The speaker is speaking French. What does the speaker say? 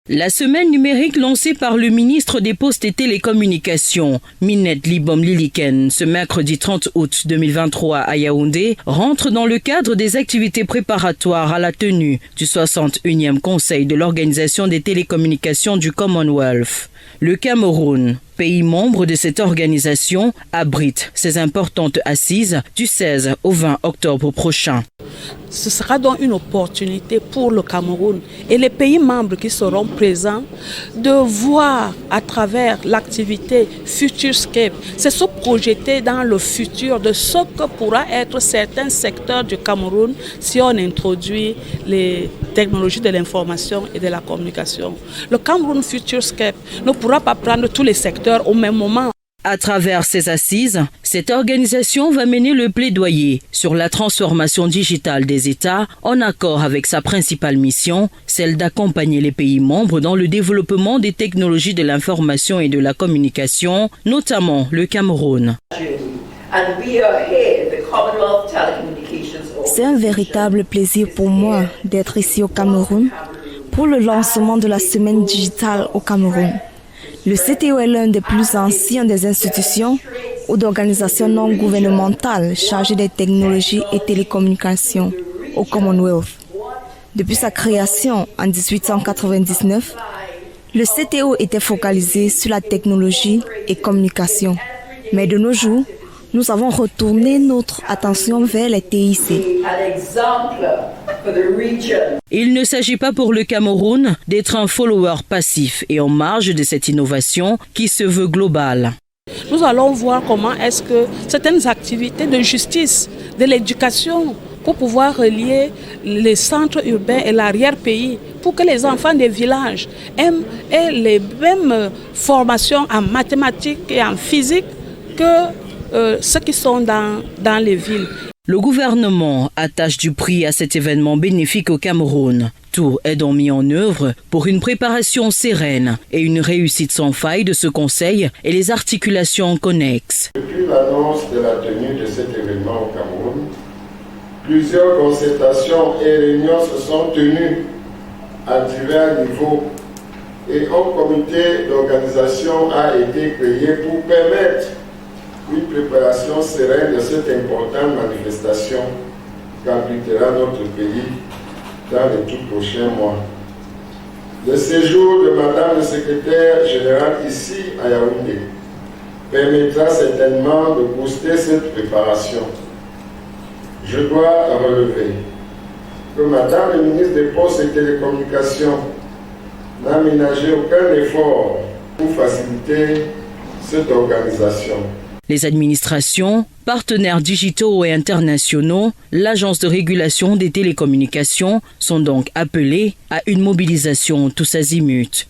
La semaine numérique lancée par le ministre des Postes et Télécommunications, Minette Libom Liliken, ce mercredi 30 août 2023 à Yaoundé, rentre dans le cadre des activités préparatoires à la tenue du 61e Conseil de l'Organisation des télécommunications du Commonwealth. Le Cameroun, pays membre de cette organisation, abrite ses importantes assises du 16 au 20 octobre prochain. Ce sera donc une opportunité pour le Cameroun et les pays membres qui seront présents de voir à travers l'activité Futurescape, c'est se projeter dans le futur de ce que pourra être certains secteurs du Cameroun si on introduit les technologies de l'information et de la communication. Le Cameroun Futurescape ne pourra pas prendre tous les secteurs au même moment. À travers ces assises, cette organisation va mener le plaidoyer sur la transformation digitale des États en accord avec sa principale mission, celle d'accompagner les pays membres dans le développement des technologies de l'information et de la communication, notamment le Cameroun. C'est un véritable plaisir pour moi d'être ici au Cameroun pour le lancement de la semaine digitale au Cameroun. Le CTO est l'un des plus anciens des institutions ou d'organisations non gouvernementales chargées des technologies et télécommunications au Commonwealth. Depuis sa création en 1899, le CTO était focalisé sur la technologie et communication. Mais de nos jours, nous avons retourné notre attention vers les TIC. Il ne s'agit pas pour le Cameroun d'être un follower passif et en marge de cette innovation qui se veut globale. Nous allons voir comment est-ce que certaines activités de justice, de l'éducation, pour pouvoir relier les centres urbains et l'arrière-pays, pour que les enfants des villages aient les mêmes formations en mathématiques et en physique que ceux qui sont dans les villes. Le gouvernement attache du prix à cet événement bénéfique au Cameroun. Tout est donc mis en œuvre pour une préparation sereine et une réussite sans faille de ce conseil et les articulations connexes. Depuis l'annonce de la tenue de cet événement au Cameroun, plusieurs concertations et réunions se sont tenues à divers niveaux et un comité d'organisation a été créé pour permettre une préparation sereine de cette importante manifestation qu'abritera notre pays dans les tout prochains mois. Le séjour de Madame le secrétaire général ici à Yaoundé permettra certainement de booster cette préparation. Je dois relever que Madame le ministre des Postes et Télécommunications n'a ménagé aucun effort pour faciliter cette organisation. Les administrations, partenaires digitaux et internationaux, l'Agence de régulation des télécommunications sont donc appelés à une mobilisation tous azimuts.